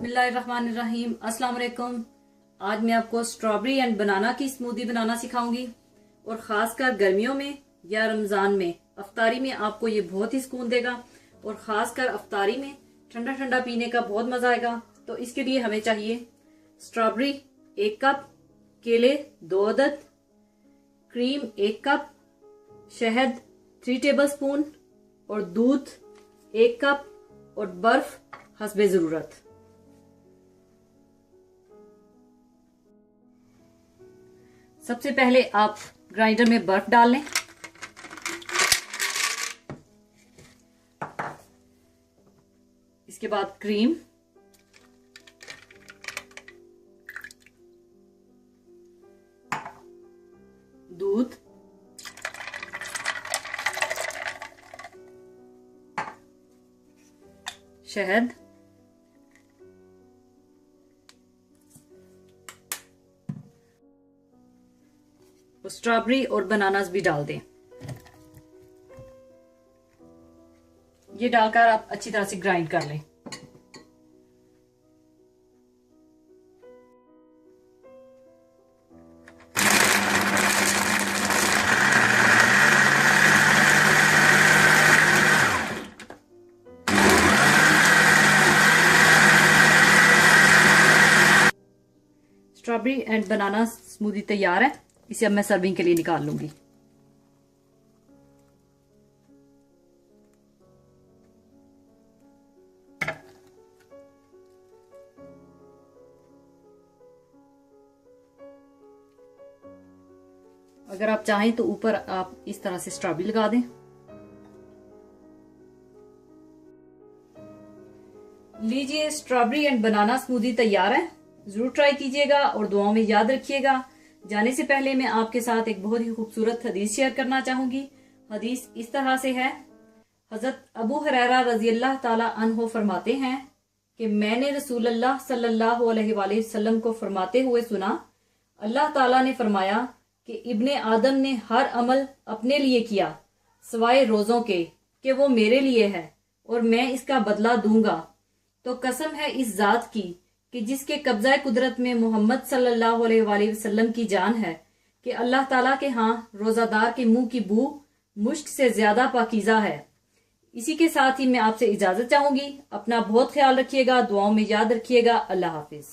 बिस्मिल्लाहिर्रहमानिर्रहीम। अस्सलाम वालेकुम। आज मैं आपको स्ट्रॉबेरी एंड बनाना की स्मूदी बनाना सिखाऊंगी और ख़ासकर गर्मियों में या रमज़ान में अफ्तारी में आपको ये बहुत ही सुकून देगा और ख़ासकर अफ्तारी में ठंडा ठंडा पीने का बहुत मज़ा आएगा। तो इसके लिए हमें चाहिए स्ट्रॉबेरी 1 कप, केले 2 अदद, क्रीम 1 कप, शहद 3 टेबलस्पून और दूध 1 कप और बर्फ हस्बे ज़रूरत। सबसे पहले आप ग्राइंडर में बर्फ डाल लें। इसके बाद क्रीम, दूध, शहद, स्ट्रॉबेरी और बनानास भी डाल दें। ये डालकर आप अच्छी तरह से ग्राइंड कर लें। स्ट्रॉबेरी एंड बनाना स्मूदी तैयार है। इसे अब मैं सर्विंग के लिए निकाल लूंगी। अगर आप चाहें तो ऊपर आप इस तरह से स्ट्रॉबेरी लगा दें। लीजिए, स्ट्रॉबेरी एंड बनाना स्मूदी तैयार है। जरूर ट्राई कीजिएगा और दुआओं में याद रखिएगा। जाने से पहले मैं आपके साथ एक बहुत ही खूबसूरत हदीस शेयर करना चाहूंगी। हदीस इस तरह से है। हजरत अबू हुरैरा रजी अल्लाह ताला अन्हो फरमाते हैं कि मैंने रसूलुल्लाह सल्लल्लाहु अलैहि वसल्लम को फरमाते हुए सुना, अल्लाह ताला ने फरमाया कि इब्ने आदम ने हर अमल अपने लिए किया सिवाय रोजों के कि वो मेरे लिए है और मैं इसका बदला दूंगा। तो कसम है इस जात की कि जिसके कब्जा कुदरत में मोहम्मद सल्लल्लाहु अलैहि वसल्लम की जान है, कि अल्लाह ताला के यहाँ रोजादार के मुंह की बू मुश्क से ज्यादा पाकीज़ा है। इसी के साथ ही मैं आपसे इजाजत चाहूंगी। अपना बहुत ख्याल रखिएगा, दुआओं में याद रखिएगा। अल्लाह हाफिज।